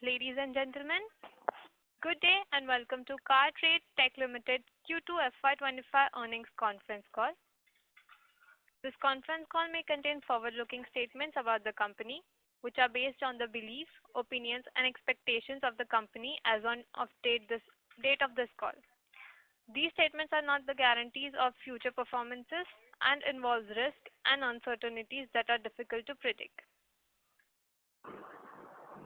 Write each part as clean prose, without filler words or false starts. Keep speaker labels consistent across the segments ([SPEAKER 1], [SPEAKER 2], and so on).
[SPEAKER 1] Ladies and gentlemen, good day and welcome to Cartrade Tech Limited Q2 FY2025 earnings conference call. This conference call may contain forward-looking statements about the company, which are based on the beliefs, opinions, and expectations of the company as on date of this call. These statements are not the guarantees of future performances and involve risks and uncertainties that are difficult to predict.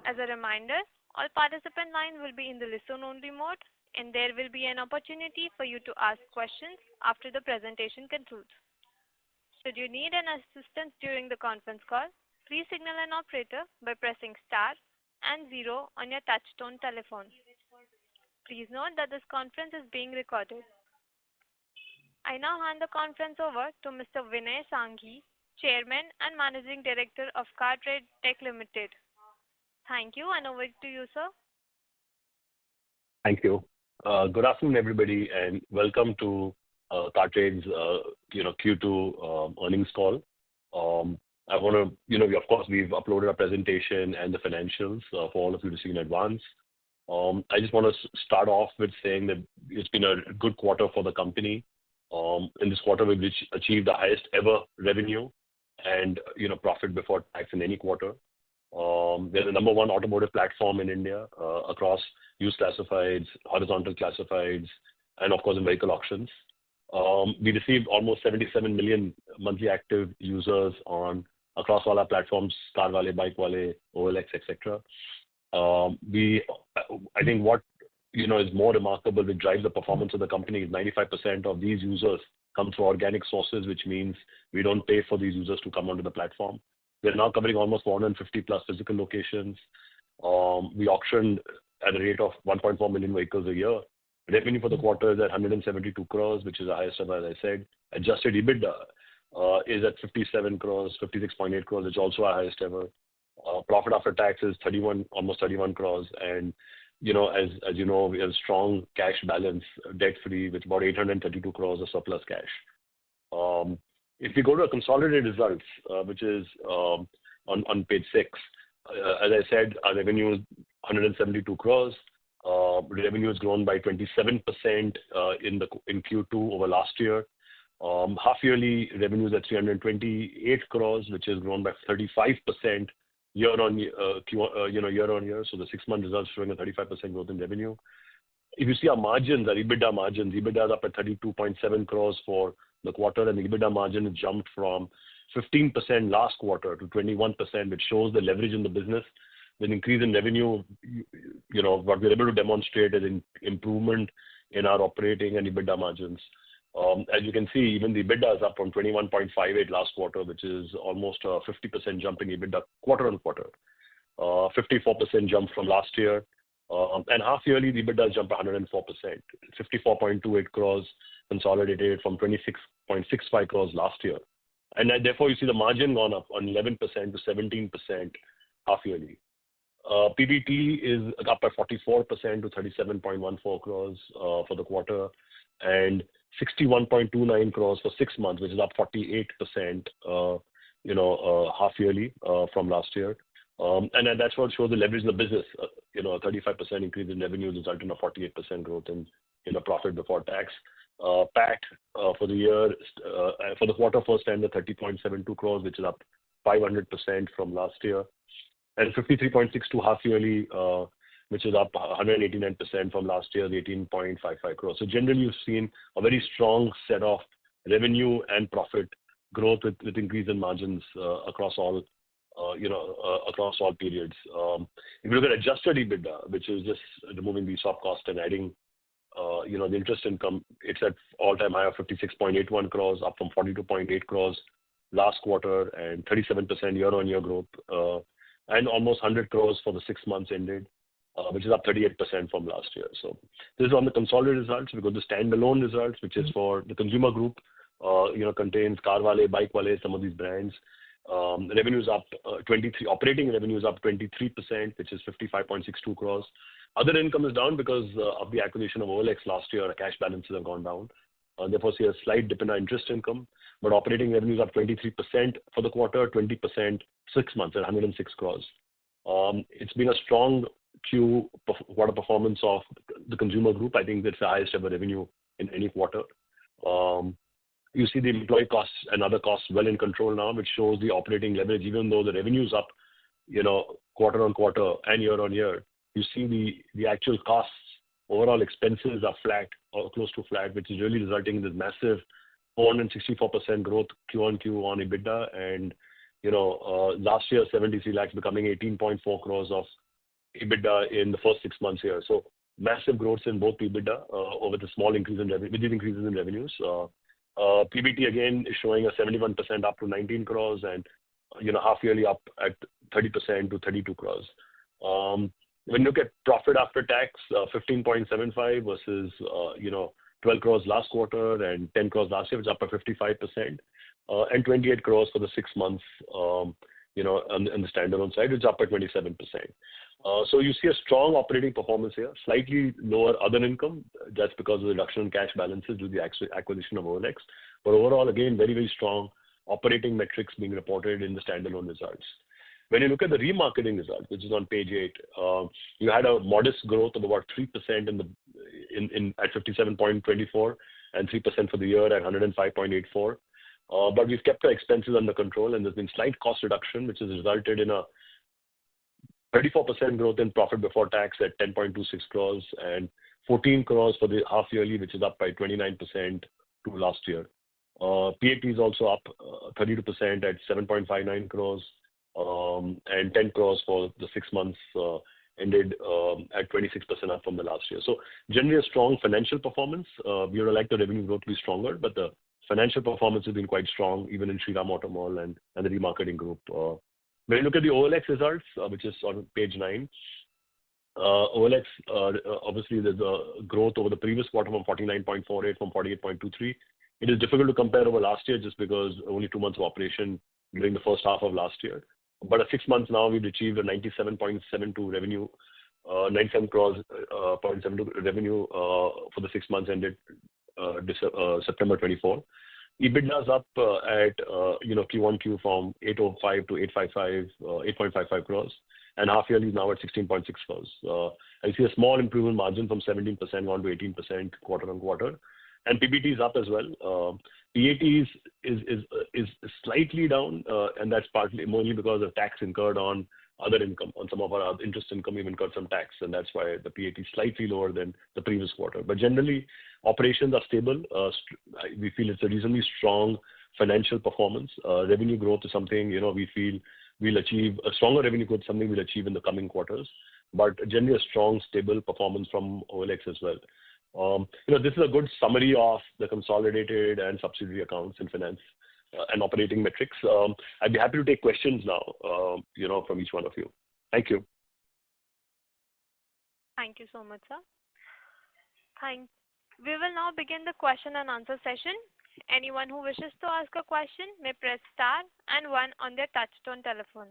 [SPEAKER 1] As a reminder, all participant lines will be in the listen-only mode, and there will be an opportunity for you to ask questions after the presentation concludes. Should you need an assistance during the conference call, please signal an operator by pressing star and 0 on your touch-tone telephone. Please note that this conference is being recorded. I now hand the conference over to Mr. Vinay Sanghi, Chairman and Managing Director of Cartrade Tech Limited. Thank you, and over to you, sir.
[SPEAKER 2] Thank you. Good afternoon, everybody, and welcome to Cartrade's Q2 earnings call. I want to, of course, we've uploaded a presentation and the financials for all of you to see in advance. I just want to start off with saying that it's been a good quarter for the company. In this quarter, we've achieved the highest ever revenue and profit before tax in any quarter. We're the number one automotive platform in India across used classifieds, horizontal classifieds, and of course in vehicle auctions. We received almost 77 million monthly active users across all our platforms: Carwale, Bikewale, OLX, etc. I think what is more remarkable, which drives the performance of the company, is 95% of these users come through organic sources, which means we don't pay for these users to come onto the platform. We're now covering almost 450 plus physical locations. We auctioned at a rate of 1.4 million vehicles a year. Revenue for the quarter is at 172 crores, which is the highest ever, as I said. Adjusted EBITDA is at 57 crores, 56.8 crores, which is also our highest ever. Profit after tax is almost 31 crores. And, as you know, we have a strong cash balance, debt-free, with about 832 crores of surplus cash. If we go to our consolidated results, which is on page 6, as I said, our revenue is 172 crores. Revenue has grown by 27% in Q2 over last year. Half-yearly revenue is at 328 crores, which has grown by 35% year-on-year. So the 6-month results showing a 35% growth in revenue. If you see our margins, our EBITDA margins, EBITDA is up at 32.7 crores for the quarter, and the EBITDA margin has jumped from 15% last quarter to 21%, which shows the leverage in the business. With increase in revenue, what we're able to demonstrate is an improvement in our operating and EBITDA margins. As you can see, even the EBITDA is up from 21.58 last quarter, which is almost a 50% jump in EBITDA quarter on quarter. 54% jump from last year. And half-yearly, the EBITDA jumped 104%, 54.28 crores consolidated from 26.65 crores last year. And therefore, you see the margin gone up on 11% to 17% half-yearly. PBT is up by 44% to 37.14 crores for the quarter, and 61.29 crores for 6 months, which is up 48%, half-yearly from last year. And that's what shows the leverage in the business. A 35% increase in revenue resulted in a 48% growth in a profit before tax. PAT for the year, for the quarter first time, the 30.72 crores, which is up 500% from last year. And 53.62 half-yearly, which is up 189% from last year, the 18.55 crores. So generally, you've seen a very strong set of revenue and profit growth with increase in margins across all periods. If you look at adjusted EBITDA, which is just removing the ESOP cost and adding the interest income, it's at all-time high of 56.81 crores, up from 42.8 crores last quarter, and 37% year-on-year growth, and almost 100 crores for the 6 months ended, which is up 38% from last year. So this is on the consolidated results. We go to standalone results, which is for the consumer group, contains Carwale, Bikewale, some of these brands. Revenue is up 23%. Operating revenue is up 23%, which is 55.62 crores. Other income is down because of the acquisition of OLX last year. Our cash balances have gone down. Therefore, see a slight dip in our interest income. But operating revenue is up 23% for the quarter, 20% 6 months at 106 crores. It's been a strong quarter performance of the consumer group. I think that's the highest ever revenue in any quarter. You see the employee costs and other costs well in control now, which shows the operating leverage. Even though the revenue is up, quarter on quarter and year on year, you see the actual costs, overall expenses are flat or close to flat, which is really resulting in this massive 464% growth Q on Q on EBITDA. And, last year, 73 lakhs becoming 18.4 crores of EBITDA in the first 6 months here. So massive growth in both EBITDA over the small increase in revenue, with these increases in revenues. PBT again is showing a 71% up to 19 crores and, half yearly up at 30% to 32 crores. When you look at profit after tax, 15.75 versus, 12 crores last quarter and 10 crores last year, which is up by 55%, and 28 crores for the 6 months, on the standalone side, which is up by 27%. So you see a strong operating performance here, slightly lower other income. That's because of the reduction in cash balances due to the acquisition of OLX. But overall, again, very, very strong operating metrics being reported in the standalone results. When you look at the remarketing result, which is on page 8, you had a modest growth of about 3% at 57.24 and 3% for the year at 105.84. But we've kept our expenses under control, and there's been slight cost reduction, which has resulted in a 34% growth in profit before tax at 10.26 crores and 14 crores for the half yearly, which is up by 29% to last year. PAT is also up 32% at 7.59 crores and 10 crores for the 6 months ended at 26% up from the last year. So generally a strong financial performance. We would like the revenue growth to be stronger, but the financial performance has been quite strong, even in Shriram Auto Mall and the remarketing group. When you look at the OLX results, which is on page 9, OLX, obviously there's a growth over the previous quarter from 49.48 from 48.23. It is difficult to compare over last year just because only 2 months of operation during the first half of last year. But at 6 months now, we've achieved a 97.72 revenue, 97 crores, 0.72 revenue for the 6 months ended September 24. EBITDA is up at Q1Q from 805 to 8.55 crores, and half yearly is now at 16.6 crores. I see a small improvement margin from 17% on to 18% quarter on quarter, and PBT is up as well. PAT is slightly down, and that's partly mainly because of tax incurred on other income. On some of our interest income, we've incurred some tax, and that's why the PAT is slightly lower than the previous quarter. But generally, operations are stable. We feel it's a reasonably strong financial performance. Revenue growth is something, we feel we'll achieve. A stronger revenue growth is something we'll achieve in the coming quarters, but generally a strong, stable performance from OLX as well. This is a good summary of the consolidated and subsidiary accounts in finance and operating metrics. I'd be happy to take questions now, from each one of you. Thank you.
[SPEAKER 1] Thank you so much, sir. We will now begin the question and answer session. Anyone who wishes to ask a question may press star and 1 on their touchtone telephone.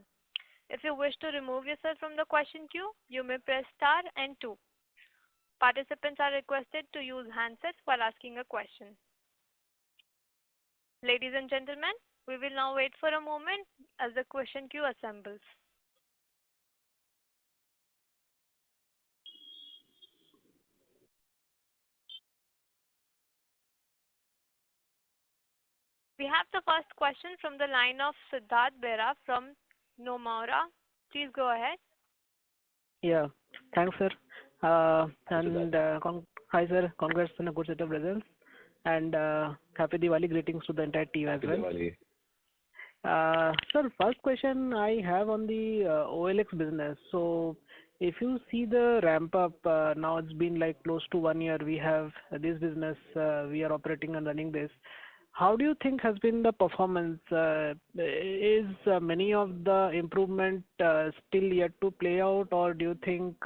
[SPEAKER 1] If you wish to remove yourself from the question queue, you may press star and 2. Participants are requested to use handsets while asking a question. Ladies and gentlemen, we will now wait for a moment as the question queue assembles. We have the first question from the line of Siddharth Bera from Nomura. Please go ahead.
[SPEAKER 3] Yeah, thanks, sir. Hi, sir. Congrats on a good set of results. And happy Diwali greetings to the entire team as well.
[SPEAKER 2] Happy
[SPEAKER 3] Diwali. Sir, first question I have on the OLX business. So if you see the ramp up, now it's been like close to 1 year we have this business, we are operating and running this. How do you think has been the performance? Is many of the improvement still yet to play out, or do you think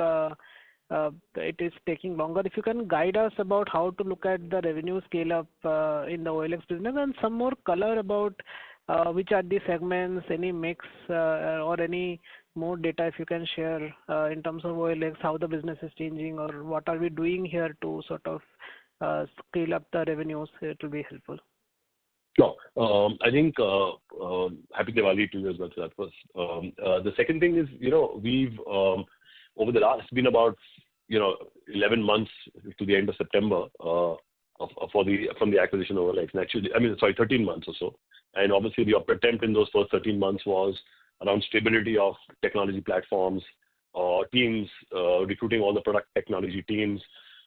[SPEAKER 3] it is taking longer? If you can guide us about how to look at the revenue scale up in the OLX business, and some more color about which are the segments, any mix or any more data if you can share in terms of OLX, how the business is changing, or what are we doing here to sort of scale up the revenues, it will be helpful.
[SPEAKER 2] Sure. I think happy Diwali to you as well. So that was the second thing is, over the last, it's been about 11 months to the end of September from the acquisition of OLX. And actually, 13 months or so. And obviously, the attempt in those first 13 months was around stability of technology platforms, teams, recruiting all the product technology teams,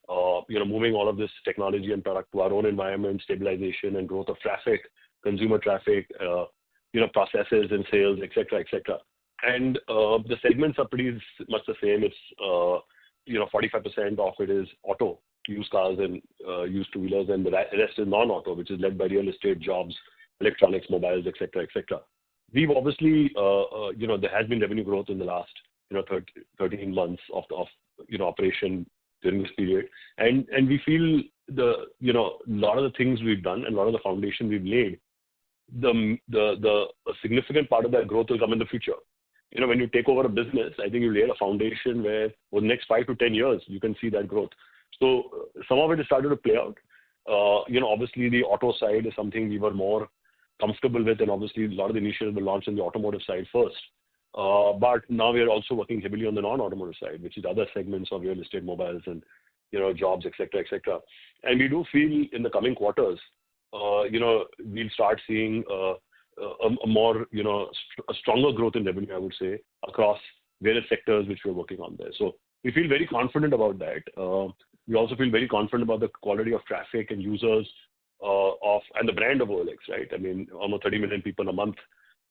[SPEAKER 2] moving all of this technology and product to our own environment, stabilization and growth of traffic, consumer traffic, processes and sales, etc., etc. And the segments are pretty much the same. It's 45% of it is auto, used cars and used two-wheelers, and the rest is non-auto, which is led by real estate, jobs, electronics, mobiles, etc., etc. We've obviously, there has been revenue growth in the last 13 months of operation during this period, and we feel a lot of the things we've done and a lot of the foundation we've laid, a significant part of that growth will come in the future. When you take over a business, I think you lay a foundation where over the next 5 to 10 years, you can see that growth. So some of it has started to play out. Obviously the auto side is something we were more comfortable with, and obviously a lot of the initiatives were launched on the automotive side first. But now we are also working heavily on the non-automotive side, which is other segments of real estate, mobiles, and jobs, etc., etc. And we do feel in the coming quarters, we'll start seeing a more, a stronger growth in revenue, I would say, across various sectors which we're working on there. So we feel very confident about that. We also feel very confident about the quality of traffic and users and the brand of OLX, right? I mean, almost 30 million people a month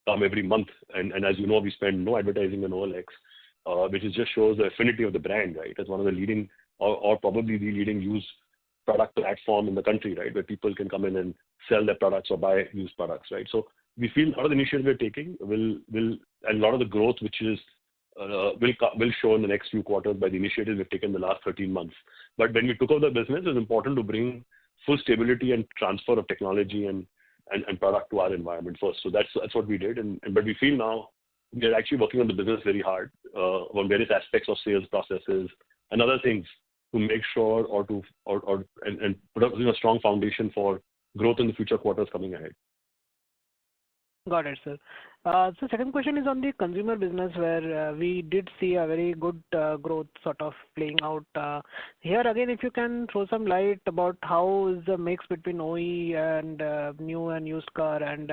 [SPEAKER 2] come every month. And as you know, we spend no advertising on OLX, which just shows the affinity of the brand, right? As one of the leading or probably the leading used product platform in the country, right? Where people can come in and sell their products or buy used products, right? So we feel a lot of the initiatives we're taking and a lot of the growth which is will show in the next few quarters by the initiatives we've taken in the last 13 months. But when we took over the business, it's important to bring full stability and transfer of technology and product to our environment first. So that's what we did. But we feel now we are actually working on the business very hard on various aspects of sales processes and other things to make sure and put up a strong foundation for growth in the future quarters coming ahead.
[SPEAKER 3] Got it, sir. So second question is on the consumer business where we did see a very good growth sort of playing out. Here again, if you can throw some light about how is the mix between OE and new and used car, and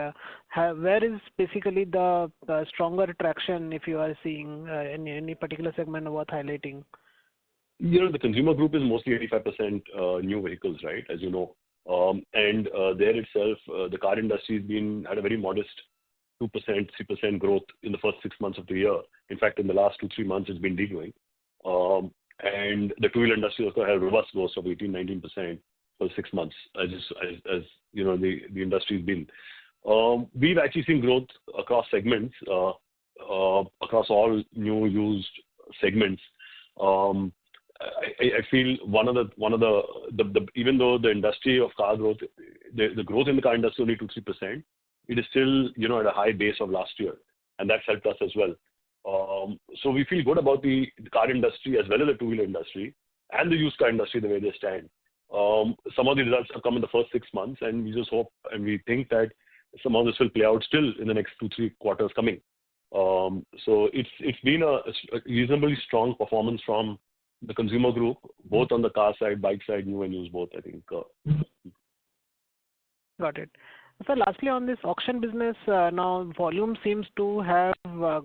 [SPEAKER 3] where is basically the stronger traction if you are seeing in any particular segment worth highlighting?
[SPEAKER 2] The consumer group is mostly 85% new vehicles, right? As you know. And there itself, the car industry has had a very modest 2%, 3% growth in the first 6 months of the year. In fact, in the last 2-3 months, it's been degrowing. And the two-wheeler industry also had a robust growth of 18-19% for 6 months, as the industry's been. We've actually seen growth across segments, across all new used segments. I feel one of the even though the industry of car growth, the growth in the car industry only 2-3%, it is still at a high base of last year, and that's helped us as well. So we feel good about the car industry as well as the two-wheeler industry and the used car industry the way they stand. Some of the results have come in the first 6 months, and we just hope and we think that some of this will play out still in the next 2-3 quarters coming. So it's been a reasonably strong performance from the consumer group, both on the car side, bike side, new and used both, I think.
[SPEAKER 3] Got it. So lastly, on this auction business, now volume seems to have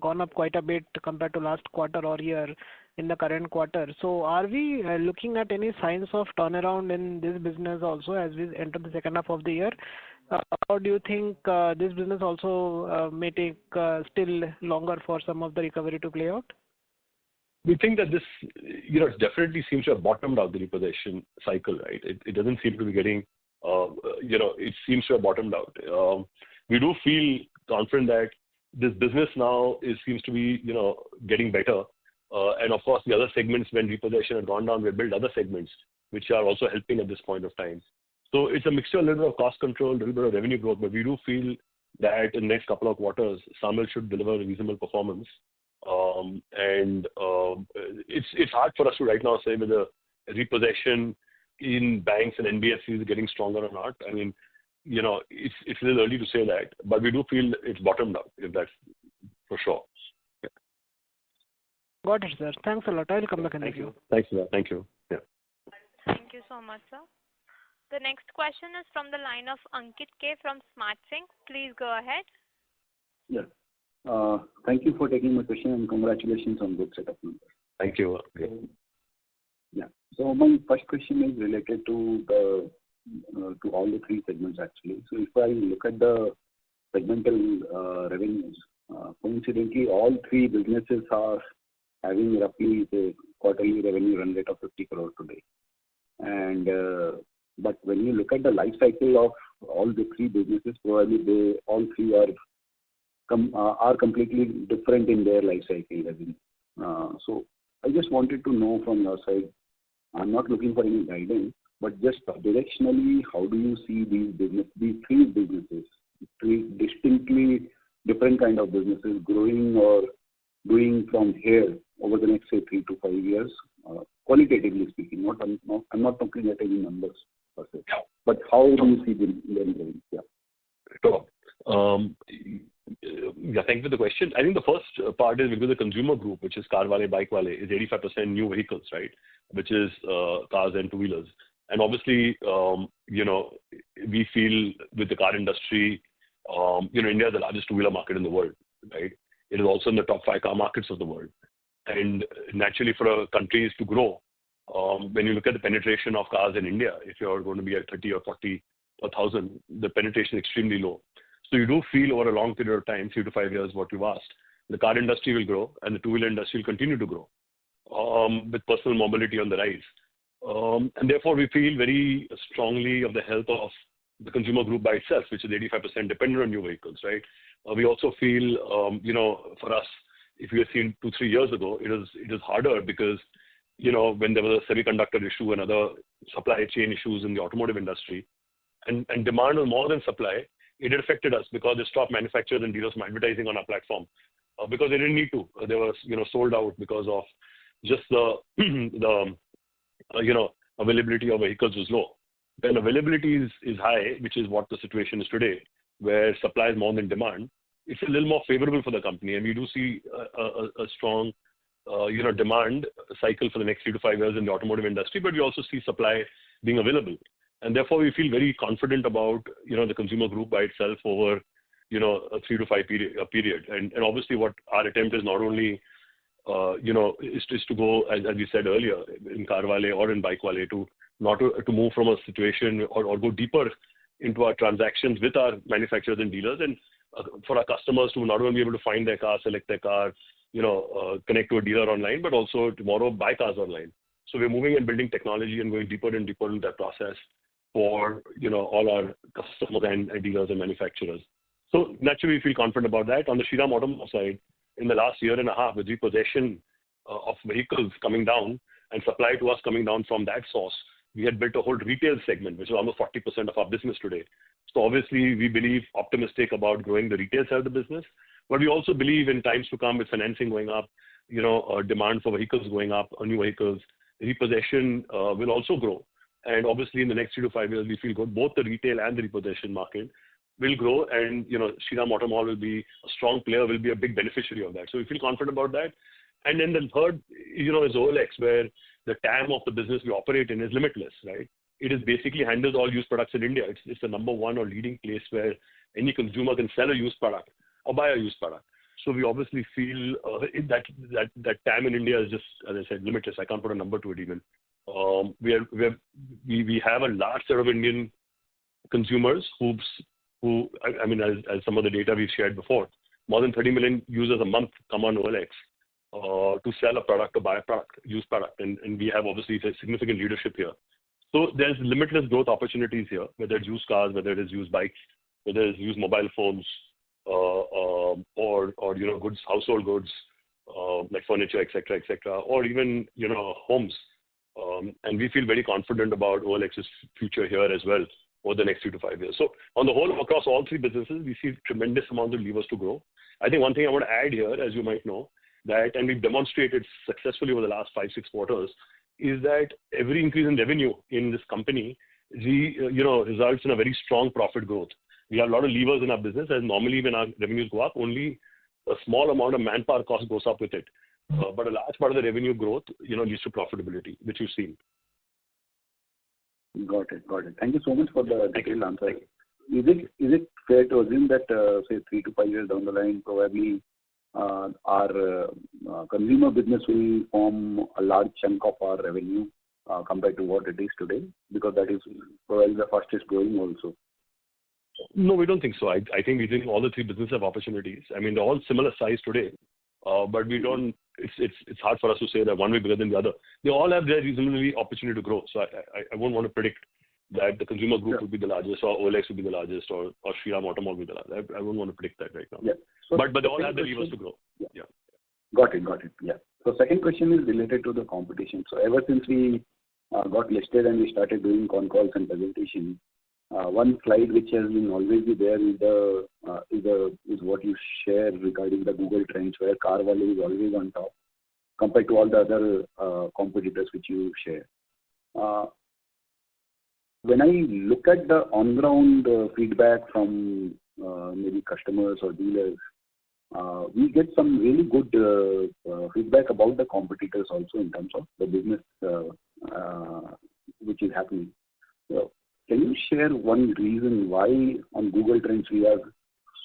[SPEAKER 3] gone up quite a bit compared to last quarter or year in the current quarter. So are we looking at any signs of turnaround in this business also as we enter the second half of the year? Or do you think this business also may take still longer for some of the recovery to play out?
[SPEAKER 2] We think that this, it definitely seems to have bottomed out the repossession cycle, right? It doesn't seem to be getting, it seems to have bottomed out. We do feel confident that this business now seems to be, getting better. And of course, the other segments, when repossession had gone down, we built other segments, which are also helping at this point of time. So it's a mixture, a little bit of cost control, a little bit of revenue growth, but we do feel that in the next couple of quarters, SAMIL should deliver a reasonable performance. And it's hard for us to right now say whether repossession in banks and NBFCs is getting stronger or not. I mean, it's a little early to say that, but we do feel it's bottomed out, if that's for sure.
[SPEAKER 3] Got it, sir. Thanks a lot. I'll come back in the queue.
[SPEAKER 2] Thanks for that. Thank you. Yeah.
[SPEAKER 1] Thank you so much, sir. The next question is from the line of Ankit K from SmartSync. Please go ahead.
[SPEAKER 4] Yeah. Thank you for taking my question and congratulations on good set of numbers.
[SPEAKER 2] Thank you.
[SPEAKER 4] Yeah. So my first question is related to all the three segments actually. So if I look at the segmental revenues, coincidentally all three businesses are having roughly the quarterly revenue run rate of 50 crore today. And but when you look at the life cycle of all the three businesses, probably they all three are completely different in their life cycle revenue. So I just wanted to know from your side, I'm not looking for any guidance, but just directionally, how do you see these three businesses, three distinctly different kind of businesses growing or doing from here over the next, say, 3 to 5 years, qualitatively speaking? I'm not talking at any numbers per se, but how do you see them growing? Yeah.
[SPEAKER 2] Sure. Yeah, thank you for the question. I think the first part is because the consumer group, which is Car Wale, Bike Wale, is 85% new vehicles, right? Which is cars and two-wheelers. And obviously, we feel with the car industry, India is the largest two-wheeler market in the world, right? It is also in the top 5 car markets of the world. And naturally, for countries to grow, when you look at the penetration of cars in India, if you're going to be at 30 or 40 per thousand, the penetration is extremely low. So you do feel over a long period of time, 3 to 5 years, what you've asked, the car industry will grow and the two-wheeler industry will continue to grow with personal mobility on the rise. And therefore, we feel very strongly of the health of the consumer group by itself, which is 85% dependent on new vehicles, right? We also feel, for us, if we had seen 2-3 years ago, it is harder because, when there was a semiconductor issue and other supply chain issues in the automotive industry, and demand was more than supply, it affected us because they stopped manufacturers and dealers from advertising on our platform because they didn't need to. They were, sold out because of just the availability of vehicles was low. When availability is high, which is what the situation is today, where supply is more than demand, it's a little more favorable for the company. And we do see a strong, demand cycle for the next 3 to 5 years in the automotive industry, but we also see supply being available. And therefore, we feel very confident about, the consumer group by itself over, a 3 to 5 period. And obviously what our attempt is not only, is to go, as we said earlier, in Car Wale or in Bike Wale, to move from a situation or go deeper into our transactions with our manufacturers and dealers, and for our customers to not only be able to find their car, select their car, connect to a dealer online, but also tomorrow buy cars online. So we're moving and building technology and going deeper and deeper into that process for, all our customers and dealers and manufacturers. So naturally, we feel confident about that. On the Shriram Automotive side, in the last year and a half, with repossession of vehicles coming down and supply to us coming down from that source, we had built a whole retail segment, which is almost 40% of our business today. So obviously, we believe optimistic about growing the retail side of the business, but we also believe in times to come with financing going up, demand for vehicles going up, or new vehicles, repossession will also grow. And obviously, in the next 3 to 5 years, we feel good. Both the retail and the repossession market will grow, and Shriram Automall will be a strong player, will be a big beneficiary of that. So we feel confident about that. And then the third, is OLX, where the TAM of the business we operate in is limitless, right? It is basically handles all used products in India. It's the number one or leading place where any consumer can sell a used product or buy a used product. So we obviously feel that TAM in India is just, as I said, limitless. I can't put a number to it even. We have a large set of Indian consumers who as some of the data we've shared before, more than 30 million users a month come on OLX to sell a product or buy a product, used product, and we have obviously a significant leadership here. So there's limitless growth opportunities here, whether it's used cars, whether it is used bikes, whether it's used mobile phones, or goods, household goods, like furniture, etc., or even homes. And we feel very confident about OLX's future here as well over the next 3 to 5 years. So on the whole, across all three businesses, we see tremendous amount of levers to grow. I think one thing I want to add here, as you might know, that, and we've demonstrated successfully over the last 5-6 quarters, is that every increase in revenue in this company, results in a very strong profit growth. We have a lot of levers in our business, as normally when our revenues go up, only a small amount of manpower cost goes up with it. But a large part of the revenue growth, leads to profitability, which you've seen.
[SPEAKER 4] Got it. Thank you so much for the detailed answer. Is it fair to assume that, say, 3 to 5 years down the line, probably our consumer business will form a large chunk of our revenue compared to what it is today? Because that is probably the fastest growing also.
[SPEAKER 2] No, we don't think so. I think we think all the three businesses have opportunities. I mean, they're all similar size today, but we don't. It's hard for us to say that one will be bigger than the other. They all have their reasonably opportunity to grow. So I won't want to predict that the consumer group will be the largest, or OLX will be the largest, or Shriram Automall will be the largest. I won't want to predict that right now.
[SPEAKER 4] Yeah. So
[SPEAKER 2] but they all have the levers to grow. Yeah.
[SPEAKER 4] Got it. Yeah. So second question is related to the competition. So ever since we got listed and we started doing con calls and presentation, one slide which has been always be there is what you share regarding the Google Trends, where Carvale is always on top compared to all the other competitors which you share. When I look at the on-ground feedback from maybe customers or dealers, we get some really good feedback about the competitors also in terms of the business which is happening. So can you share one reason why on Google Trends we are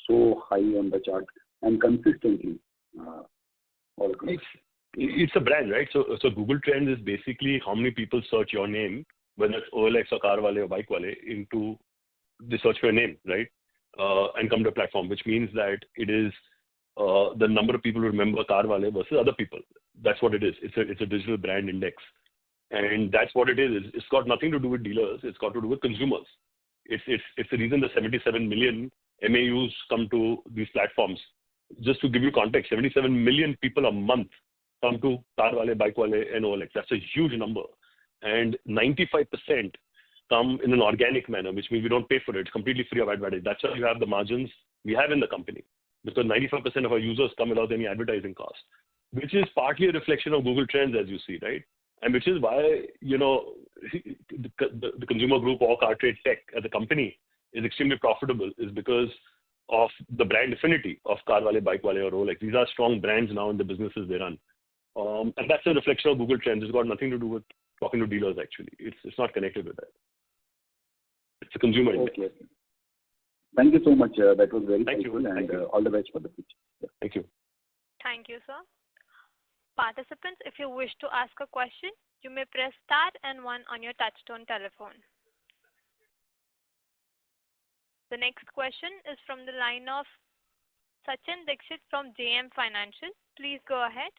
[SPEAKER 4] so high on the chart and consistently all across?
[SPEAKER 2] It's a brand, right? So Google Trends is basically how many people search your name, whether it's OLX or Carvale or Bikewale, into the search for your name, right? And come to a platform, which means that it is the number of people who remember Carvale versus other people. That's what it is. It's a digital brand index. And that's what it is. It's got nothing to do with dealers. It's got to do with consumers. It's the reason the 77 million MAUs come to these platforms. Just to give you context, 77 million people a month come to Carvale, Bikewale, and OLX. That's a huge number. And 95% come in an organic manner, which means we don't pay for it. It's completely free of advertising. That's why you have the margins we have in the company. Because 95% of our users come without any advertising cost, which is partly a reflection of Google Trends, as you see, right? And which is why, the consumer group or Cartrade Tech as a company is extremely profitable, is because of the brand affinity of Carvale, Bikewale, or Rolex. These are strong brands now in the businesses they run. And that's a reflection of Google Trends. It's got nothing to do with talking to dealers, actually. It's not connected with that. It's a consumer index.
[SPEAKER 4] Okay. Thank you so much. That was very
[SPEAKER 2] helpful,
[SPEAKER 4] and all the best for the future. Yeah.
[SPEAKER 2] Thank you.
[SPEAKER 1] Thank you, sir. Participants, if you wish to ask a question, you may press star and 1 on your touchtone telephone. The next question is from the line of Sachin Dixit from JM Financial. Please go ahead.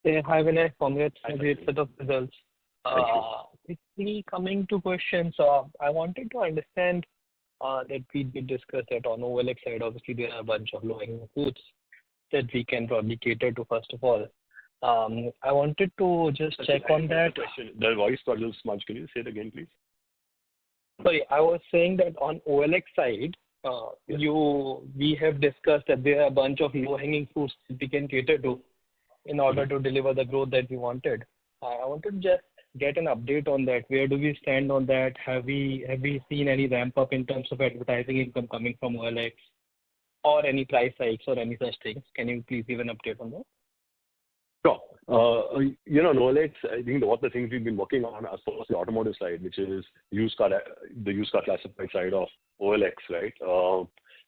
[SPEAKER 5] Hey, hi Vinay. Congrats on a great set of results. Quickly coming to questions, I wanted to understand that we did discuss that on OLX side. Obviously, there are a bunch of low-hanging fruits that we can probably cater to, first of all. I wanted to just check on that.
[SPEAKER 2] The voice got a little smudged. Can you say it again, please?
[SPEAKER 5] Sorry, I was saying that on OLX side, we have discussed that there are a bunch of low-hanging fruits that we can cater to in order to deliver the growth that we wanted. I wanted to just get an update on that. Where do we stand on that? Have we seen any ramp up in terms of advertising income coming from OLX, or any price hikes or any such things? Can you please give an update on that?
[SPEAKER 2] Sure. On OLX, I think what the things we've been working on are first the automotive side, which is the used car classified side of OLX, right?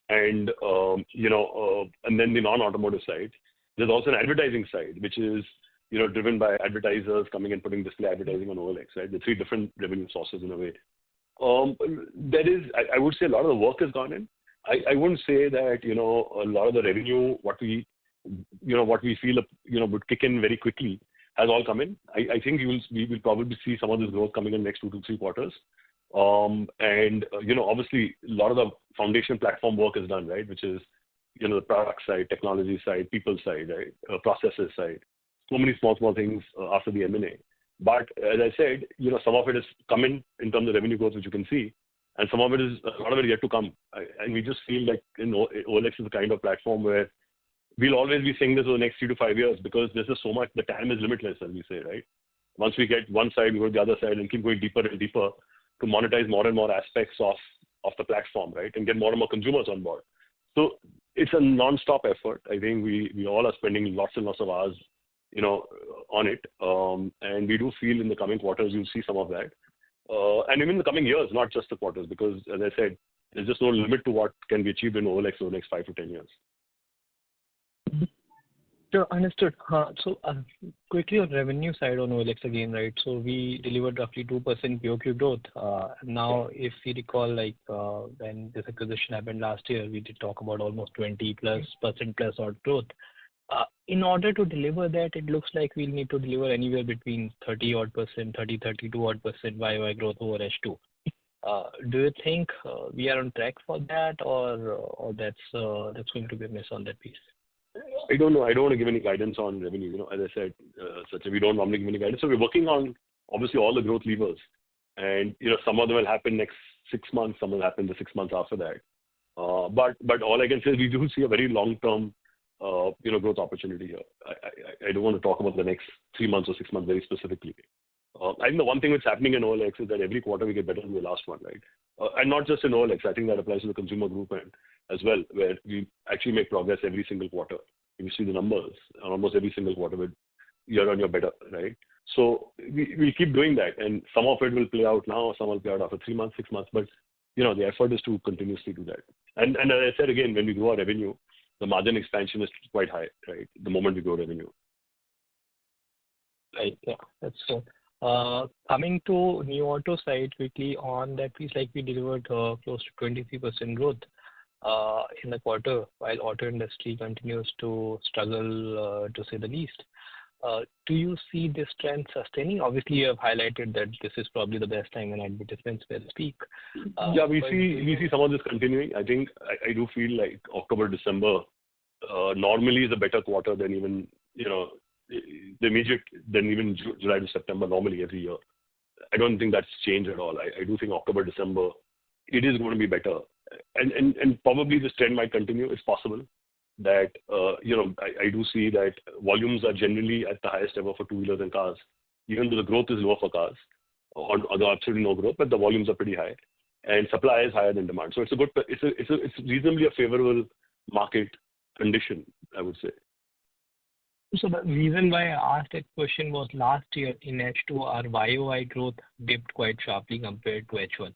[SPEAKER 2] And then the non-automotive side. There's also an advertising side, which is driven by advertisers coming and putting display advertising on OLX, right? The three different revenue sources in a way. I would say a lot of the work has gone in. I wouldn't say that a lot of the revenue, what we feel would kick in very quickly, has all come in. I think we will probably see some of this growth coming in the next 2 to 3 quarters. Obviously a lot of the foundation platform work is done, right? Which is the product side, technology side, people side, right? Processes side. So many small things after the M&A. But as I said, some of it is coming in terms of revenue growth, which you can see, and a lot of it yet to come. And we just feel like OLX is the kind of platform where we'll always be saying this over the next 3 to 5 years, because there's just so much. The time is limitless, as we say, right? Once we get one side, we go to the other side and keep going deeper and deeper to monetize more and more aspects of the platform, right? And get more and more consumers on board. So it's a non-stop effort. I think we all are spending lots and lots of hours, on it. And we do feel in the coming quarters you'll see some of that. And even in the coming years, not just the quarters, because as I said, there's just no limit to what can be achieved in OLX over the next 5 to 10 years.
[SPEAKER 5] Sure, understood. So quickly on revenue side on OLX again, right? So we delivered roughly 2% POQ growth. Now, if we recall, when this acquisition happened last year, we did talk about almost 20% plus odd growth. In order to deliver that, it looks like we'll need to deliver anywhere between 32% YOY growth over H2. Do you think we are on track for that, or that's going to be a miss on that piece?
[SPEAKER 2] I don't know. I don't want to give any guidance on revenue. As I said, we don't normally give any guidance. So we're working on obviously all the growth levers, and some of them will happen next 6 months. Some will happen the 6 months after that. But all I can say is we do see a very long-term, growth opportunity here. I don't want to talk about the next 3 months or 6 months very specifically. I think the one thing that's happening in OLX is that every quarter we get better than the last one, right? And not just in OLX. I think that applies to the consumer group as well, where we actually make progress every single quarter. You see the numbers on almost every single quarter with year-on-year better, right? So we keep doing that, and some of it will play out now, some will play out after 3 months, 6 months, but the effort is to continuously do that. And as I said again, when we grow our revenue, the margin expansion is quite high, right? The moment we grow revenue.
[SPEAKER 5] Right. Yeah, that's so. Coming to new auto side quickly on that piece, we delivered close to 23% growth in the quarter, while auto industry continues to struggle, to say the least. Do you see this trend sustaining? Obviously, you have highlighted that this is probably the best time when advertisements will speak.
[SPEAKER 2] Yeah, we see some of this continuing. I think I do feel like October, December normally is a better quarter than even July to September normally every year. I don't think that's changed at all. I do think October, December, it is going to be better. And probably this trend might continue. It's possible that, I do see that volumes are generally at the highest ever for two-wheelers and cars, even though the growth is lower for cars, or absolutely no growth, but the volumes are pretty high, and supply is higher than demand. So it's reasonably a favorable market condition, I would say.
[SPEAKER 5] So the reason why I asked that question was last year in H2, our YOY growth dipped quite sharply compared to H1.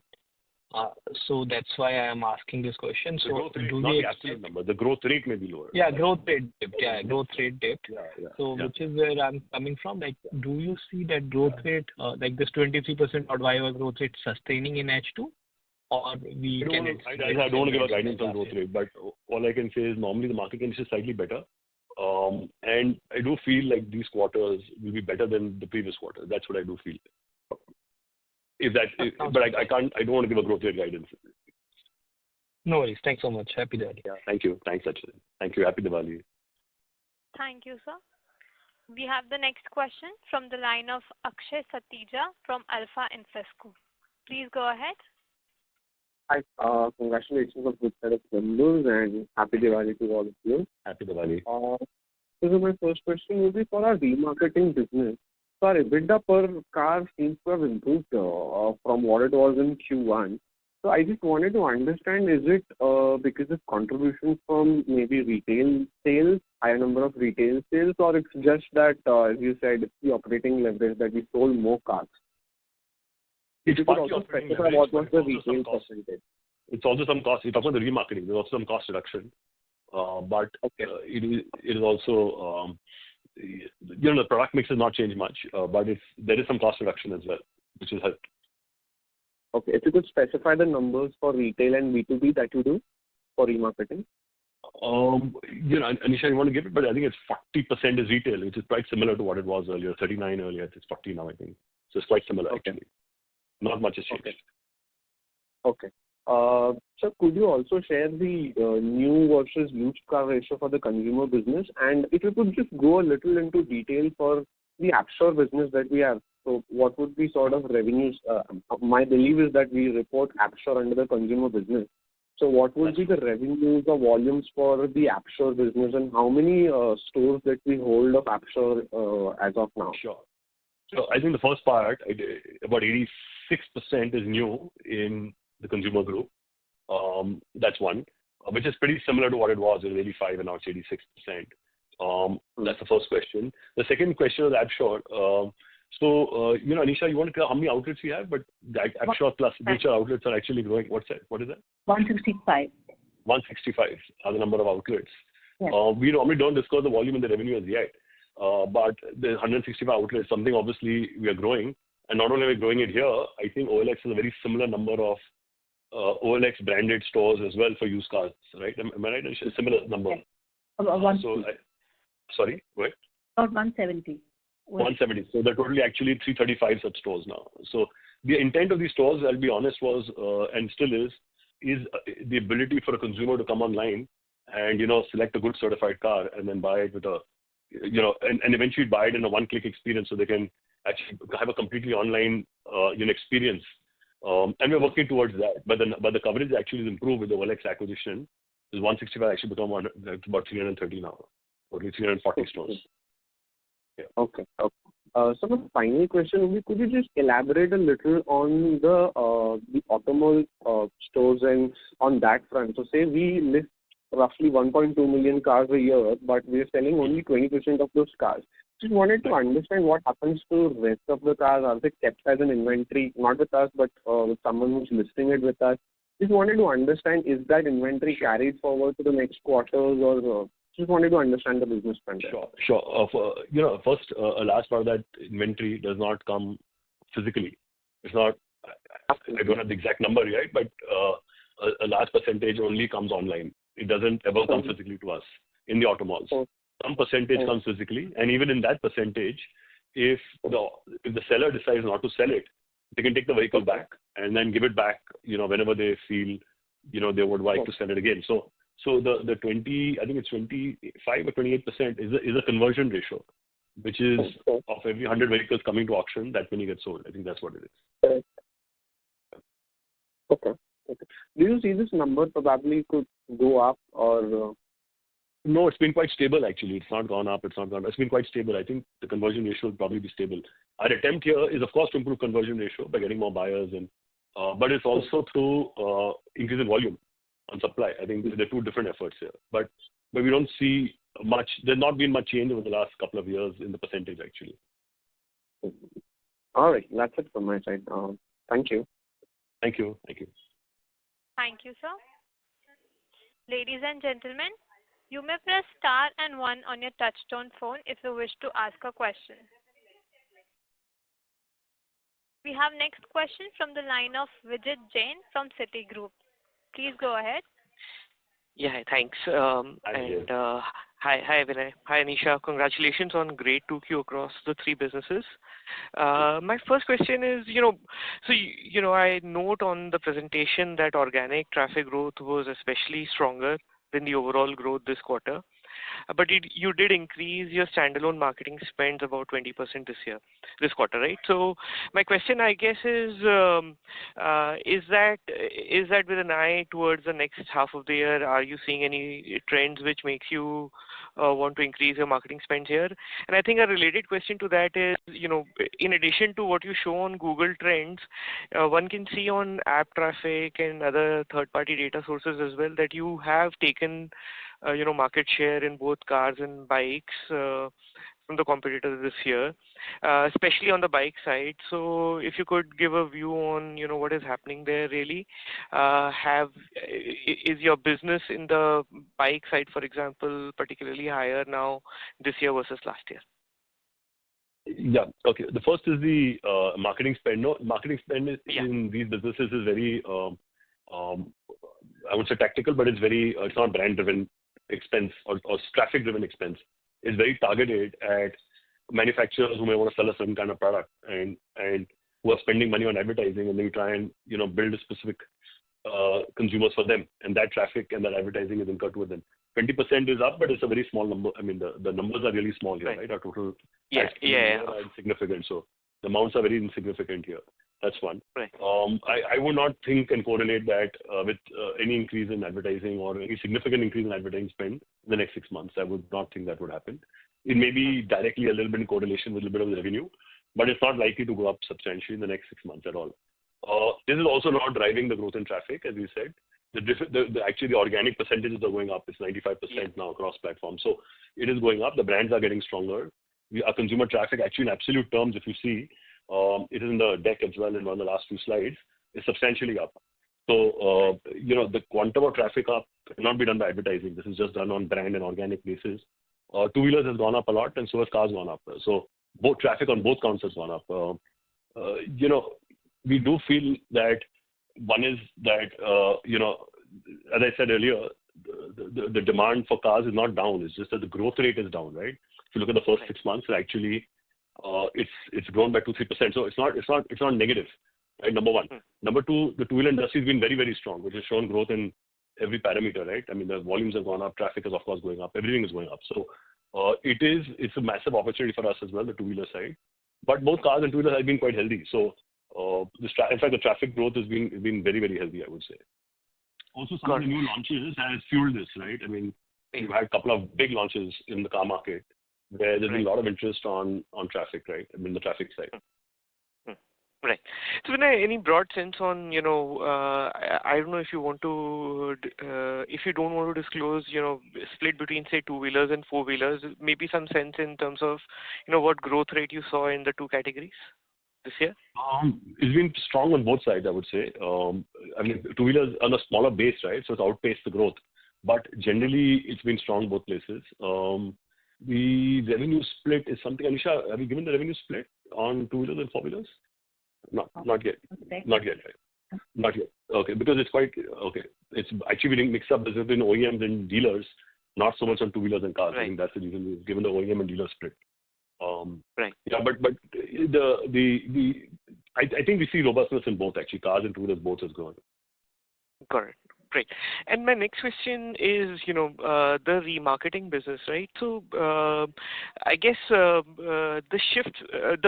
[SPEAKER 5] So that's why I am asking this question. So
[SPEAKER 2] growth rate, not the absolute number. The growth rate may be lower.
[SPEAKER 5] Yeah, growth rate dipped. Yeah, growth rate dipped.
[SPEAKER 2] Yeah.
[SPEAKER 5] So which is where I'm coming from. Do you see that growth rate, this 23% or YOY growth rate sustaining in H2? Or
[SPEAKER 2] I don't want to give a guidance on growth rate, but all I can say is normally the market condition is slightly better. And I do feel like these quarters will be better than the previous quarter. That's what I do feel. But I don't want to give a growth rate guidance.
[SPEAKER 5] No worries. Thanks so much. Happy Diwali.
[SPEAKER 2] Yeah, thank you. Thanks, Sachin. Thank you. Happy Diwali.
[SPEAKER 1] Thank you, sir. We have the next question from the line of Akshay Satija from Alpha Invesco. Please go ahead.
[SPEAKER 6] Hi, congratulations on good set of numbers and happy Diwali to all of you.
[SPEAKER 2] Happy Diwali.
[SPEAKER 6] So my first question will be for our remarketing business. So our EBITDA per car seems to have improved from what it was in Q1. So I just wanted to understand, is it because of contributions from maybe retail sales, higher number of retail sales, or it's just that, as you said, it's the operating leverage that we sold more cars?
[SPEAKER 2] It's
[SPEAKER 6] also specify what was the retail percentage.
[SPEAKER 2] It's also some cost. You're talking about the remarketing. There's also some cost reduction. But it is also, the product mix has not changed much, but there is some cost reduction as well, which has helped.
[SPEAKER 6] Okay. If you could specify the numbers for retail and B2B that you do for remarketing.
[SPEAKER 2] Anisha, you want to give it, but I think it's 40% is retail, which is quite similar to what it was earlier. 39 earlier, it's 40 now, I think. So it's quite similar actually. Not much has changed.
[SPEAKER 6] Okay. So could you also share the new versus used car ratio for the consumer business? And if you could just go a little into detail for the AppStore business that we have. So what would be sort of revenues? My belief is that we report AppStore under the consumer business. So what would be the revenues or volumes for the AppStore business, and how many stores that we hold of AppStore as of now?
[SPEAKER 2] Sure. So I think the first part, about 86% is new in the consumer group. That's one. which is pretty similar to what it was. It was 85 and now it's 86%. That's the first question. The second question is AppSure. Anisha, you want to tell how many outlets we have, but the AppSure plus signature outlets are actually growing. What's that? What is that?
[SPEAKER 7] 165.
[SPEAKER 2] 165 are the number of outlets.
[SPEAKER 7] Yes.
[SPEAKER 2] We normally don't disclose the volume and the revenue as yet, but the 165 outlets, something obviously we are growing. And not only are we growing it here, I think OLX has a very similar number of OLX branded stores as well for used cars, right? Am I right? A similar number.
[SPEAKER 7] Yes.
[SPEAKER 2] Sorry, go ahead.
[SPEAKER 7] About 170.
[SPEAKER 2] 170. So they're totally actually 335 such stores now. So the intent of these stores, I'll be honest, was and still is the ability for a consumer to come online and select a good certified car and then buy it with a and eventually buy it in a one-click experience, so they can actually have a completely online experience. And we're working towards that. But the coverage actually is improved with the OLX acquisition. This 165 actually become about 330 now, or 340 stores. Yeah.
[SPEAKER 6] Okay. So the final question would be, could you just elaborate a little on the automobile stores and on that front? So say we list roughly 1.2 million cars a year, but we are selling only 20% of those cars. Just wanted to understand what happens to the rest of the cars. Are they kept as an inventory, not with us, but with someone who's listing it with us? Just wanted to understand, is that inventory carried forward to the next quarters, or just wanted to understand the business front.
[SPEAKER 2] Sure. First, a large part of that inventory does not come physically. It's not. I don't have the exact number yet, but a large percentage only comes online. It doesn't ever come physically to us in the automalls. Some percentage comes physically, and even in that percentage, if the seller decides not to sell it, they can take the vehicle back and then give it back, whenever they feel, they would like to sell it again. So the 20, I think it's 25 or 28% is a conversion ratio, which is of every 100 vehicles coming to auction, that many get sold. I think that's what it is.
[SPEAKER 6] Okay. Do you see this number probably could go up or?
[SPEAKER 2] No, it's been quite stable actually. It's not gone up. It's been quite stable. I think the conversion ratio will probably be stable. Our attempt here is, of course, to improve conversion ratio by getting more buyers, but it's also through increase in volume on supply. I think there are two different efforts here. But we don't see much. There's not been much change over the last couple of years in the percentage actually.
[SPEAKER 6] All right, that's it from my side. Thank you.
[SPEAKER 2] Thank you.
[SPEAKER 1] Thank you, sir. Ladies and gentlemen, you may press star and 1 on your touchtone phone if you wish to ask a question. We have next question from the line of Vijit Jain from Citigroup. Please go ahead.
[SPEAKER 8] Yeah, thanks. Hi, Vinay. Hi, Anisha. Congratulations on great 2Q across the three businesses. My first question is, I note on the presentation that organic traffic growth was especially stronger than the overall growth this quarter. But you did increase your standalone marketing spends about 20% this quarter, right? So my question, I guess, is that with an eye towards the next half of the year, are you seeing any trends which makes you want to increase your marketing spends here? And I think a related question to that is, in addition to what you show on Google Trends, one can see on app traffic and other third-party data sources as well that you have taken market share in both cars and bikes from the competitors this year, especially on the bike side. So if you could give a view on, what is happening there really. Is your business in the bike side, for example, particularly higher now this year versus last year?
[SPEAKER 2] Yeah. Okay. The first is the marketing spend. No, marketing spend in these businesses is very, I would say tactical, but it's not brand-driven expense or traffic-driven expense. It's very targeted at manufacturers who may want to sell a certain kind of product and who are spending money on advertising, and then we try and build a specific consumers for them, and that traffic and that advertising is incurred with them. 20% is up, but it's a very small number. I mean, the numbers are really small here, right? Our total are insignificant, so the amounts are very insignificant here. That's one.
[SPEAKER 8] Right.
[SPEAKER 2] I would not think and correlate that with any increase in advertising or any significant increase in advertising spend in the next 6 months. I would not think that would happen. It may be directly a little bit in correlation with a little bit of the revenue, but it's not likely to go up substantially in the next 6 months at all. This is also not driving the growth in traffic, as we said. Actually the organic percentages are going up. It's 95% now across platforms. So it is going up. The brands are getting stronger. Our consumer traffic, actually in absolute terms, if you see, it is in the deck as well in one of the last few slides, is substantially up. So, the quantum of traffic up cannot be done by advertising. This is just done on brand and organic basis. Two-wheelers has gone up a lot, and so has cars gone up. So both traffic on both counts has gone up. We do feel that one is that, as I said earlier, the demand for cars is not down. It's just that the growth rate is down, right? If you look at the first 6 months, actually, it's grown by 2-3%. So it's not negative, right? Number one. Number two, the two-wheeler industry has been very, very strong, which has shown growth in every parameter, right? I mean, the volumes have gone up, traffic is of course going up, everything is going up. So it's a massive opportunity for us as well, the two-wheeler side. But both cars and two-wheelers have been quite healthy. So in fact, the traffic growth has been very, very healthy, I would say. Also, some of the new launches has fueled this, right? I mean, we've had a couple of big launches in the car market where there's been a lot of interest on traffic, right? I mean, the traffic side.
[SPEAKER 8] Right. So, Vinay, any broad sense on, I don't know if you want to, if you don't want to disclose, split between, say, two-wheelers and four-wheelers, maybe some sense in terms of, what growth rate you saw in the two categories this year?
[SPEAKER 2] It's been strong on both sides, I would say. I mean, two-wheelers on a smaller base, right? So it's outpaced the growth. But generally, it's been strong both places. The revenue split is something, Alisha, have you given the revenue split on two-wheelers and four-wheelers? Not yet. Not yet, right? Not yet. Okay, because it's quite, okay. It's actually being mixed up between OEMs and dealers, not so much on two-wheelers and cars.
[SPEAKER 8] Right.
[SPEAKER 2] I think that's the reason we've given the OEM and dealer split.
[SPEAKER 8] Right.
[SPEAKER 2] Yeah, but I think we see robustness in both, actually. Cars and two-wheelers both has grown.
[SPEAKER 8] Correct. Great. And my next question is, the remarketing business, right? So, I guess the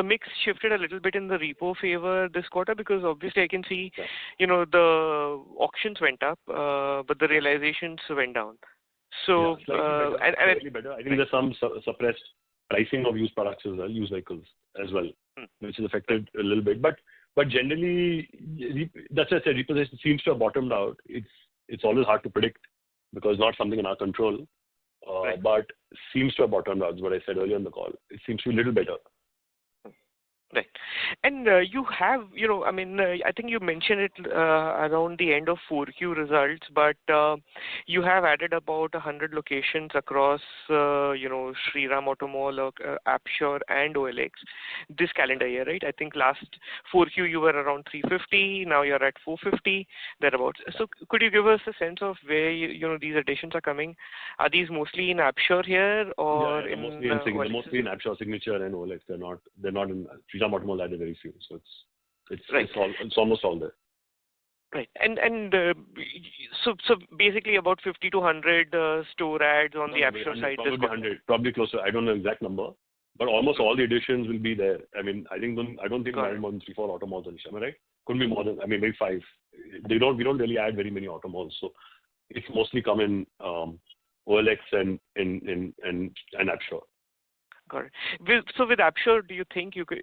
[SPEAKER 8] mix shifted a little bit in the repo favor this quarter because obviously I can see, the auctions went up, but the realizations went down. So,
[SPEAKER 2] slightly better. I think there's some suppressed pricing of used products as well, used vehicles as well, which is affected a little bit. But generally, that's why I said repossession seems to have bottomed out. It's always hard to predict because not something in our control, but seems to have bottomed out, is what I said earlier in the call. It seems to be a little better.
[SPEAKER 8] Right. And you have, I think you mentioned it around the end of 4Q results, but you have added about 100 locations across, Shriram Automall, Appsure, and OLX this calendar year, right? I think last 4Q you were around 350, now you're at 450, thereabouts. So could you give us a sense of where, these additions are coming? Are these mostly in Appsure here or
[SPEAKER 2] mostly in Appsure, Signature, and OLX. They're not in Shriram Automall added very few, so it's almost all there.
[SPEAKER 8] Right, and so basically about 50 to 100 store ads on the Appsure side.
[SPEAKER 2] Probably 100, probably closer. I don't know the exact number, but almost all the additions will be there. I mean, I don't think we add more than 3-4 automalls, Alisha, am I right? Couldn't be more than, maybe 5. We don't really add very many automalls, so it's mostly come in OLX and Appsure.
[SPEAKER 8] Got it. So with Appsure, do you think you could,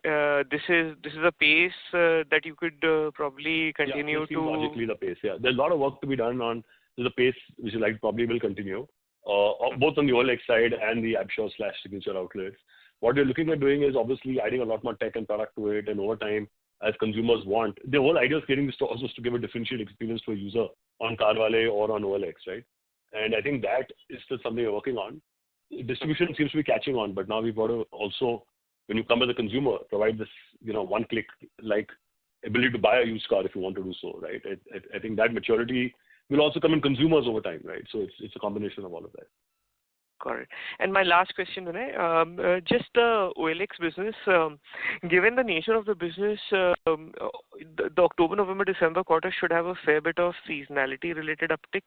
[SPEAKER 8] this is a pace that you could probably continue to?
[SPEAKER 2] Logically the pace, yeah. There's a lot of work to be done on the pace, which is probably will continue, both on the OLX side and the Appsure/Signature outlets. What we're looking at doing is obviously adding a lot more tech and product to it, and over time, as consumers want, the whole idea of creating the stores was to give a differentiated experience to a user on Carvale or on OLX, right? And I think that is still something we're working on. Distribution seems to be catching on, but now we've got to also, when you come as a consumer, provide this, one-click like ability to buy a used car if you want to do so, right? I think that maturity will also come in consumers over time, right? So it's a combination of all of that.
[SPEAKER 8] Got it. And my last question, Vinay, just the OLX business, given the nature of the business, the October, November, December quarter should have a fair bit of seasonality related uptick.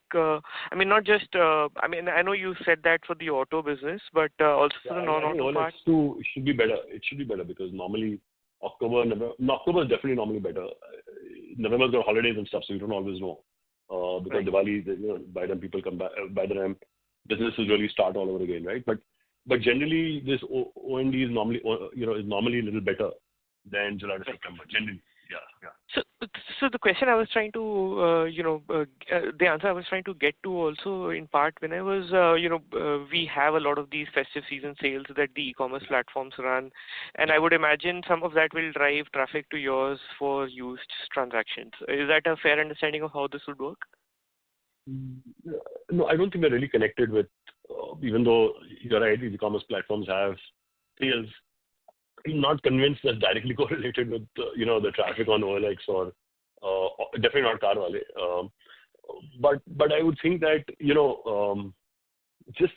[SPEAKER 8] Not just, I know you said that for the auto business, but also for the non-auto part.
[SPEAKER 2] It should be better. It should be better because normally October is definitely normally better. November's got holidays and stuff, so you don't always know. Because Diwali, by then people come back, by the time business will really start all over again, right? But generally, this OND is normally, a little better than July to September, generally. Yeah.
[SPEAKER 8] So the question I was trying to, the answer I was trying to get to also in part when I was, we have a lot of these festive season sales that the e-commerce platforms run, and I would imagine some of that will drive traffic to yours for used transactions. Is that a fair understanding of how this would work?
[SPEAKER 2] No, I don't think they're really connected with, even though you're right, these e-commerce platforms have sales. I'm not convinced that's directly correlated with, the traffic on OLX or definitely not Carwale. But I would think that, just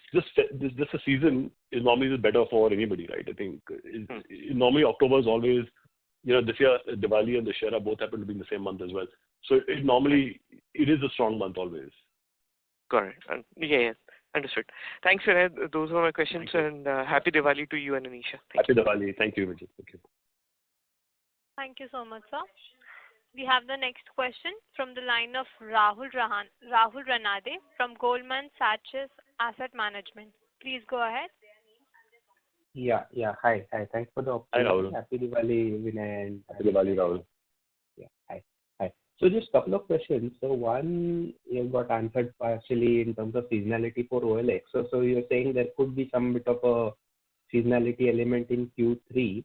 [SPEAKER 2] a season is normally better for anybody, right? I think normally October is always, this year Diwali and Dussehra both happen to be in the same month as well. So it is a strong month always.
[SPEAKER 8] Correct. Yeah. Understood. Thanks, Vinay. Those were my questions, and happy Diwali to you and Anisha.
[SPEAKER 2] Happy Diwali. Thank you, Vijay. Thank you.
[SPEAKER 1] Thank you so much, sir. We have the next question from the line of Rahul Ranade from Goldman Sachs Asset Management. Please go ahead.
[SPEAKER 9] Yeah. Hi. Thanks for the opportunity.
[SPEAKER 2] Hi, Rahul.
[SPEAKER 9] Happy Diwali, Vinay. And
[SPEAKER 2] Happy Diwali, Rahul.
[SPEAKER 9] Yeah. Hi. So just a couple of questions. So one, you got answered partially in terms of seasonality for OLX. So you're saying there could be some bit of a seasonality element in Q3.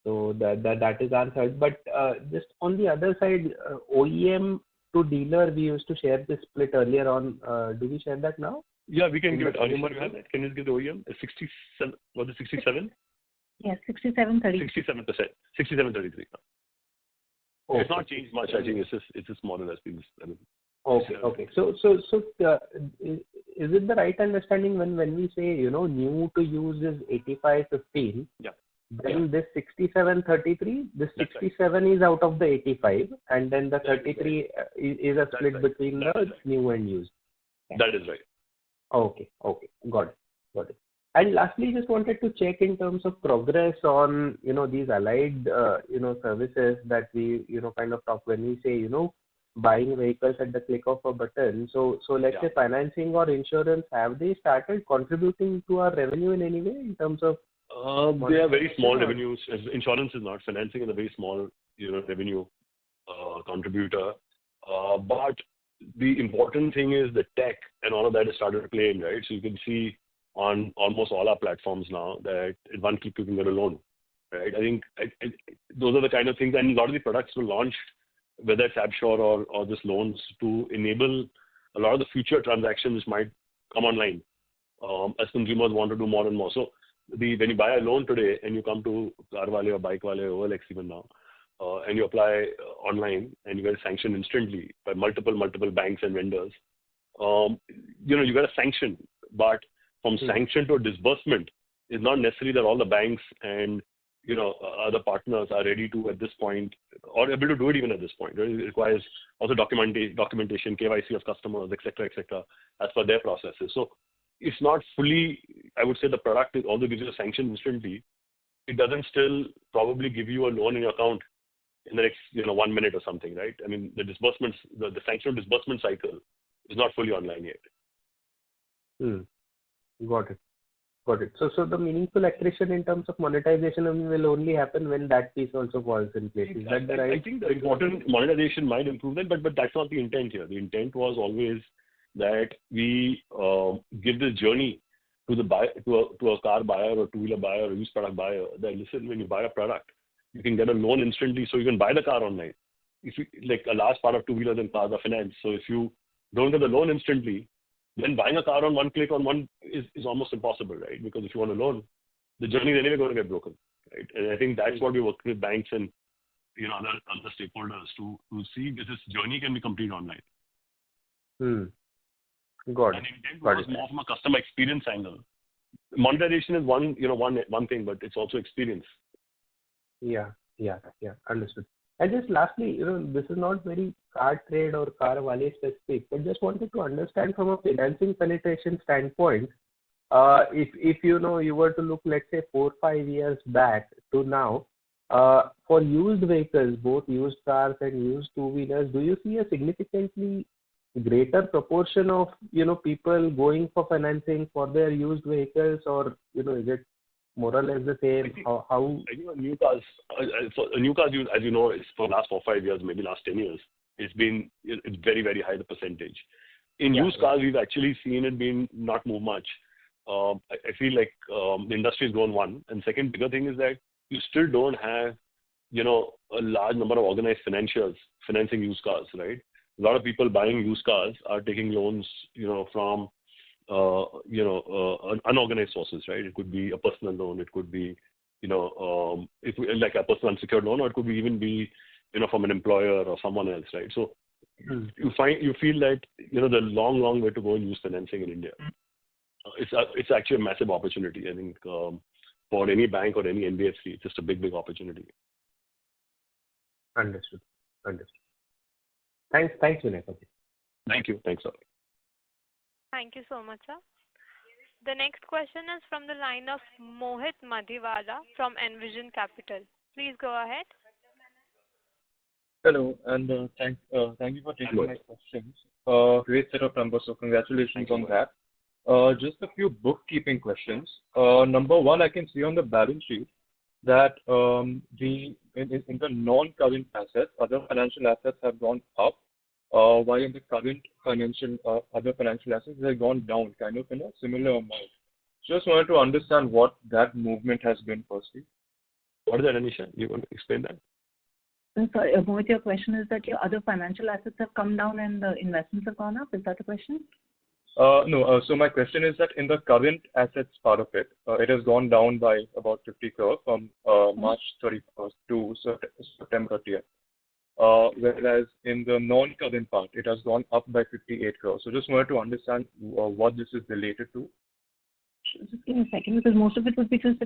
[SPEAKER 9] So that is answered. But just on the other side, OEM to dealer, we used to share this split earlier on. Do we share that now?
[SPEAKER 2] Yeah, we can give it. Anisha, you have that? Can you give the OEM? 67, was it 67?
[SPEAKER 7] Yes, 67:30.
[SPEAKER 2] 67%. 67:33.
[SPEAKER 9] Okay.
[SPEAKER 2] It's not changed much. I think it's just more or less been.
[SPEAKER 9] Okay. So is it the right understanding when we say new to use is 85/15?
[SPEAKER 2] Yeah.
[SPEAKER 9] Then this 67/33, this
[SPEAKER 2] That's
[SPEAKER 9] 67 is out of the 85, and then the 33 is a split between the new and used.
[SPEAKER 2] That is right.
[SPEAKER 9] Okay. Got it. And lastly, just wanted to check in terms of progress on, these allied, services that we, kind of talk when we say, buying vehicles at the click of a button. So let's say financing or insurance, have they started contributing to our revenue in any way in terms of?
[SPEAKER 2] They are very small revenues. Insurance is not. Financing is a very small, revenue contributor. But the important thing is the tech and all of that has started playing, right? So you can see on almost all our platforms now that at one click you can get a loan, right? I think those are the kind of things, and a lot of the products were launched, whether it's AppSure or just loans, to enable a lot of the future transactions which might come online as consumers want to do more and more. So when you buy a loan today and you come to Carwale or Bikewale or OLX even now, and you apply online and you get a sanction instantly by multiple banks and vendors, you get a sanction, but from sanction to a disbursement is not necessarily that all the banks and other partners are ready to at this point or able to do it even at this point. It requires also documentation, KYC of customers, etc., as per their processes. So it's not fully, I would say the product is, although gives you a sanction instantly, it doesn't still probably give you a loan in your account in the next 1 minute or something, right? I mean, the disbursements, the sanction disbursement cycle is not fully online yet.
[SPEAKER 9] Got it. So the meaningful accretion in terms of monetization will only happen when that piece also falls in place. Is that the right?
[SPEAKER 2] I think the important monetization might improve that, but that's not the intent here. The intent was always that we give this journey to to a car buyer or two-wheeler buyer or used product buyer that, listen, when you buy a product, you can get a loan instantly, so you can buy the car online. If you, like a large part of two-wheelers and cars are financed, so if you don't get the loan instantly, then buying a car on one click is almost impossible, right? Because if you want a loan, the journey is anyway going to get broken, right? And I think that's what we work with banks and other stakeholders to see if this journey can be completed online.
[SPEAKER 9] Got it.
[SPEAKER 2] And intent was more from a customer experience angle. Monetization is one thing, but it's also experience.
[SPEAKER 9] Yeah. Understood. And just lastly, this is not very Cartrade or Carwale specific, but just wanted to understand from a financing penetration standpoint, if you were to look, let's say 4-5 years back to now, for used vehicles, both used cars and used two-wheelers, do you see a significantly greater proportion of people going for financing for their used vehicles, or is it more or less the same?
[SPEAKER 2] I think on new cars, new cars, as you know, it's for the last 4 or 5 years, maybe last 10 years, it's very, very high, the percentage. In used cars, we've actually seen it being not move much. I feel like the industry has grown one. And second bigger thing is that you still don't have, a large number of organized financiers financing used cars, right? A lot of people buying used cars are taking loans, from, unorganized sources, right? It could be a personal loan. It could be, like a personal unsecured loan, or it could even be, from an employer or someone else, right? So you feel that, the long way to go in used financing in India. It's actually a massive opportunity. I think for any bank or any NBFC, it's just a big opportunity.
[SPEAKER 9] Understood. Thanks, Vinay.
[SPEAKER 2] Thank you. Thanks, sir.
[SPEAKER 1] Thank you so much, sir. The next question is from the line of Mohit Madhiwala from Envision Capital. Please go ahead.
[SPEAKER 10] Hello, and thank you for taking my questions. Great set of numbers, so congratulations on that. Just a few bookkeeping questions. Number one, I can see on the balance sheet that in the non-current assets, other financial assets have gone up, while in the current other financial assets they have gone down, kind of in a similar amount. Just wanted to understand what that movement has been firstly.
[SPEAKER 2] What is that, Anisha? You want to explain that?
[SPEAKER 7] I'm sorry, Mohit, your question is that your other financial assets have come down and the investments have gone up? Is that the question?
[SPEAKER 10] No. So my question is that in the current assets part of it, it has gone down by about 50 crore from March 31st to September 30th. Whereas in the non-current part, it has gone up by 58 crore. So just wanted to understand what this is related to.
[SPEAKER 7] Just give me a second, because most of it would be just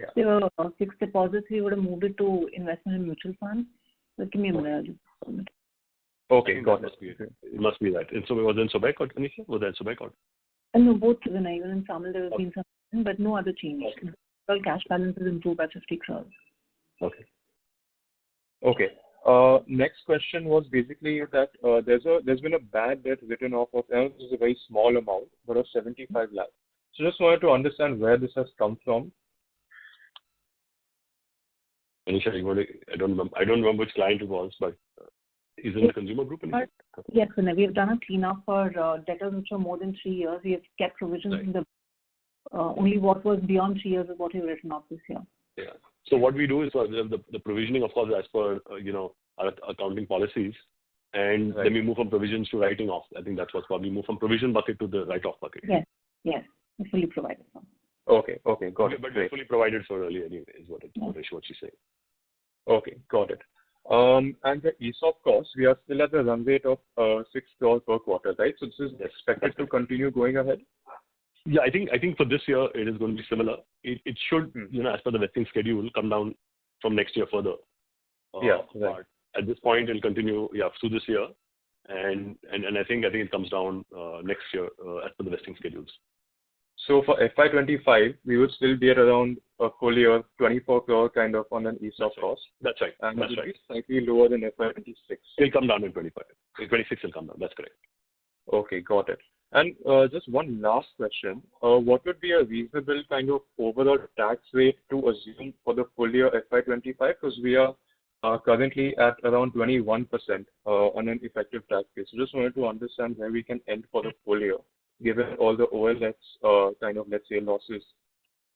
[SPEAKER 7] fixed deposits. We would have moved it to investment in mutual funds. Just give me a minute.
[SPEAKER 10] Okay, got it.
[SPEAKER 2] It must be that. And so was it in Sobek or Anisha? Was that in Sobek or?
[SPEAKER 7] No, both. Even in Samil there have been some, but no other change. Okay. All cash balances improved by 50 crores.
[SPEAKER 10] Okay. Next question was basically that there's been a bad debt written off of, this is a very small amount, but of 75 lakhs. So just wanted to understand where this has come from.
[SPEAKER 2] Anisha, I don't remember which client it was, but is it in the consumer group?
[SPEAKER 7] Yes, Vinay, we have done a cleanup for debtors which are more than 3 years. We have kept provisions in the only what was beyond 3 years is what we've written off this year.
[SPEAKER 2] Yeah. So what we do is the provisioning, of course, as per our accounting policies, and then we move from provisions to writing off. I think that's what's probably moved from provision bucket to the write-off bucket.
[SPEAKER 7] Yes, it's fully provided for.
[SPEAKER 10] Okay, got it.
[SPEAKER 2] But we're fully provided for early anyway, is what she's saying.
[SPEAKER 10] Okay, got it. And the ESOP costs, we are still at the run rate of 6 crore per quarter, right? So this is expected to continue going ahead?
[SPEAKER 2] Yeah, I think for this year it is going to be similar. It should, as per the vesting schedule, come down from next year further. But at this point, it'll continue, through this year, and I think it comes down next year as per the vesting schedules.
[SPEAKER 10] So for FY25, we would still be at around a full year 24 crore kind of on an ESOP cost.
[SPEAKER 2] That's right.
[SPEAKER 10] And it will be slightly lower than FY26.
[SPEAKER 2] It'll come down in 25. 26 will come down. That's correct.
[SPEAKER 10] Okay, got it. And just one last question. What would be a reasonable kind of overall tax rate to assume for the full year FY25? Because we are currently at around 21% on an effective tax rate. So just wanted to understand where we can end for the full year, given all the OLX kind of, let's say, losses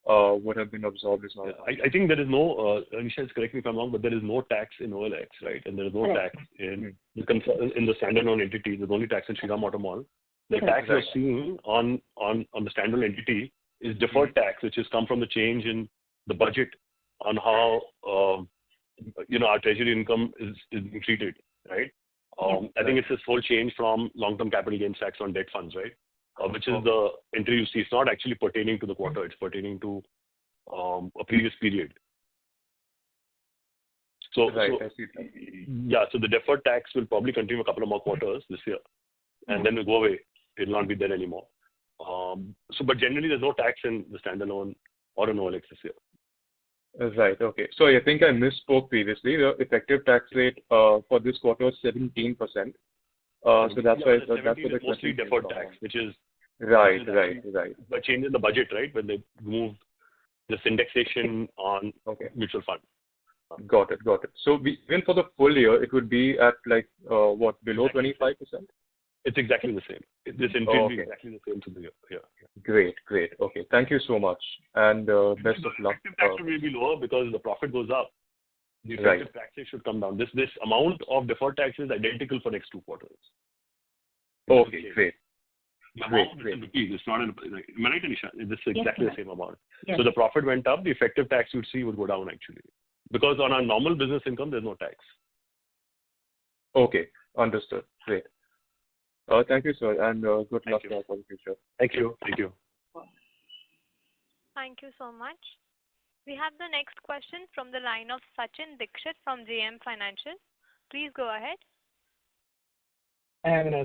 [SPEAKER 10] would have been absorbed as well.
[SPEAKER 2] I think there is no, Anisha, correct me if I'm wrong, but there is no tax in OLX, right? And there is no tax in the standalone entity. There's only tax in Shriram Auto Mall. The tax we're seeing on the standalone entity is deferred tax, which has come from the change in the budget on how our treasury income is being treated, right? I think it's this whole change from long-term capital gains tax on debt funds, right? Which is the entry you see. It's not actually pertaining to the quarter. It's pertaining to a previous period. So
[SPEAKER 10] I see that.
[SPEAKER 2] Yeah, so the deferred tax will probably continue a couple of more quarters this year, and then will go away. It will not be there anymore. But generally, there's no tax in the standalone or in OLX this year.
[SPEAKER 10] Right. Okay. So I think I misspoke previously. The effective tax rate for this quarter was 17%. So that's why that's the
[SPEAKER 2] mostly deferred tax, which is
[SPEAKER 10] right.
[SPEAKER 2] But change in the budget, right? When they moved this indexation on mutual fund.
[SPEAKER 10] Got it. So even for the full year, it would be at like what, below 25%?
[SPEAKER 2] It's exactly the same. This entry will be exactly the same to the year. Yeah.
[SPEAKER 10] Great. Okay. Thank you so much. And best of luck.
[SPEAKER 2] Effective tax will be lower because the profit goes up. The effective tax rate should come down. This amount of deferred tax is identical for next 2 quarters.
[SPEAKER 10] Okay, great.
[SPEAKER 2] Great. It's not am I right, Anisha? This is exactly the same amount.
[SPEAKER 7] Yes.
[SPEAKER 2] So the profit went up, the effective tax you'd see would go down actually. Because on our normal business income, there's no tax.
[SPEAKER 10] Okay, understood. Great. Thank you, sir, and good luck for the future.
[SPEAKER 2] Thank you.
[SPEAKER 1] Thank you so much. We have the next question from the line of Sachin Dixit from JM Financial. Please go ahead.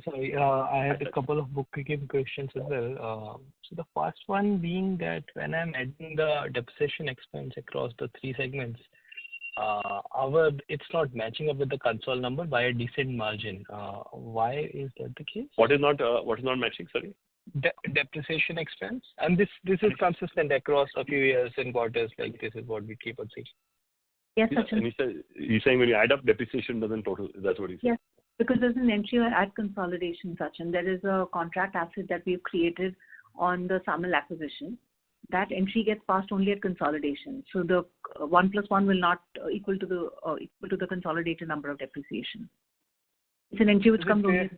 [SPEAKER 5] Sorry, I had a couple of bookkeeping questions as well. So the first one being that when I'm adding the depreciation expense across the 3 segments, it's not matching up with the console number by a decent margin. Why is that the case?
[SPEAKER 2] What is not matching? Sorry.
[SPEAKER 5] Depreciation expense, and this is consistent across a few years and quarters. Like this is what we keep on seeing.
[SPEAKER 7] Yes, Sachin.
[SPEAKER 2] He's saying when you add up depreciation doesn't total. That's what he's saying.
[SPEAKER 7] Yes, because there's an entry at consolidation, Sachin. There is a contract asset that we've created on the SAMIL acquisition. That entry gets passed only at consolidation. So the 1 + 1 will not equal to the consolidated number of depreciation. It's an entry which comes only in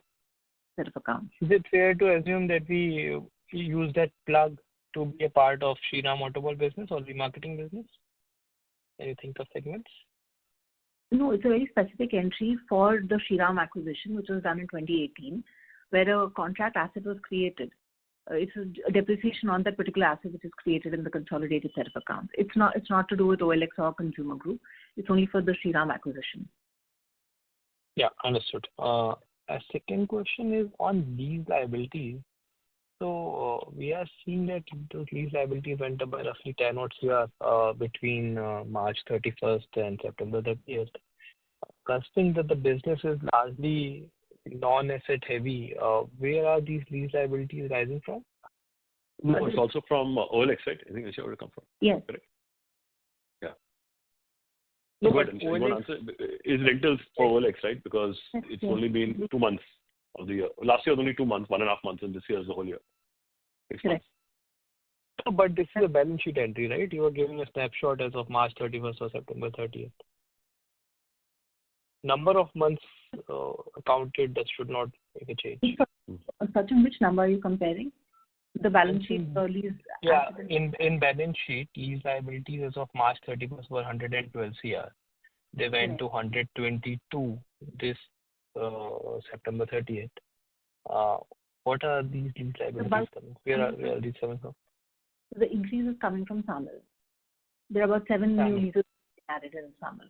[SPEAKER 7] set of accounts.
[SPEAKER 5] Is it fair to assume that we use that plug to be a part of Shriram Automobile business or the marketing business? Can you think of segments?
[SPEAKER 7] No, it's a very specific entry for the Shriram acquisition, which was done in 2018, where a contract asset was created. It's a depreciation on that particular asset which is created in the consolidated set of accounts. It's not to do with OLX or consumer group. It's only for the Shriram acquisition.
[SPEAKER 5] Yeah, understood. A second question is on lease liabilities. So we are seeing that those lease liabilities went up by roughly 10 odd crore between March 31st and September 30th. Considering that the business is largely non-asset heavy, where are these lease liabilities rising from?
[SPEAKER 2] No, it's also from OLX, right? I think that's where it come from.
[SPEAKER 7] Yes.
[SPEAKER 2] Correct. Yeah.
[SPEAKER 5] No,
[SPEAKER 2] Go
[SPEAKER 5] but
[SPEAKER 2] ahead. You want to answer? Is rentals for OLX, right? Because it's only been 2 months of the year. Last year was only 2 months, 1.5 months, and this year is the whole year. 6 months.
[SPEAKER 5] No, but this is a balance sheet entry, right? You are giving a snapshot as of March 31st or September 30th. Number of months counted, that should not make a change.
[SPEAKER 7] Sachin, which number are you comparing? The balance sheet lease.
[SPEAKER 5] Yeah, in balance sheet, lease liabilities as of March 31st were 112 crore. They went to 122 this September 30th. What are these lease liabilities coming? Where are these coming from?
[SPEAKER 7] The increase is coming from SAMIL. There are about 7 new leases added in SAMIL.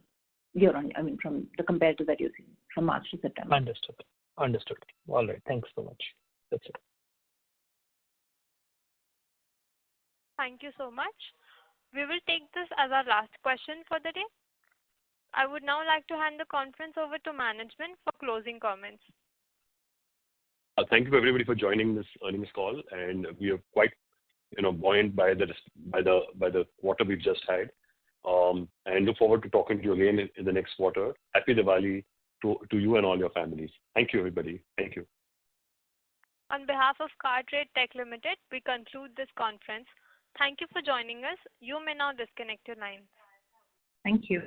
[SPEAKER 7] From the compared to that you're seeing from March to September.
[SPEAKER 5] Understood. All right. Thanks so much. That's it.
[SPEAKER 1] Thank you so much. We will take this as our last question for the day. I would now like to hand the conference over to management for closing comments.
[SPEAKER 2] Thank you everybody for joining this earnings call, and we are quite buoyant by the quarter we've just had. And look forward to talking to you again in the next quarter. Happy Diwali to you and all your families. Thank you, everybody. Thank you.
[SPEAKER 1] On behalf of Cartrade Tech Limited, we conclude this conference. Thank you for joining us. You may now disconnect your line.
[SPEAKER 7] Thank you.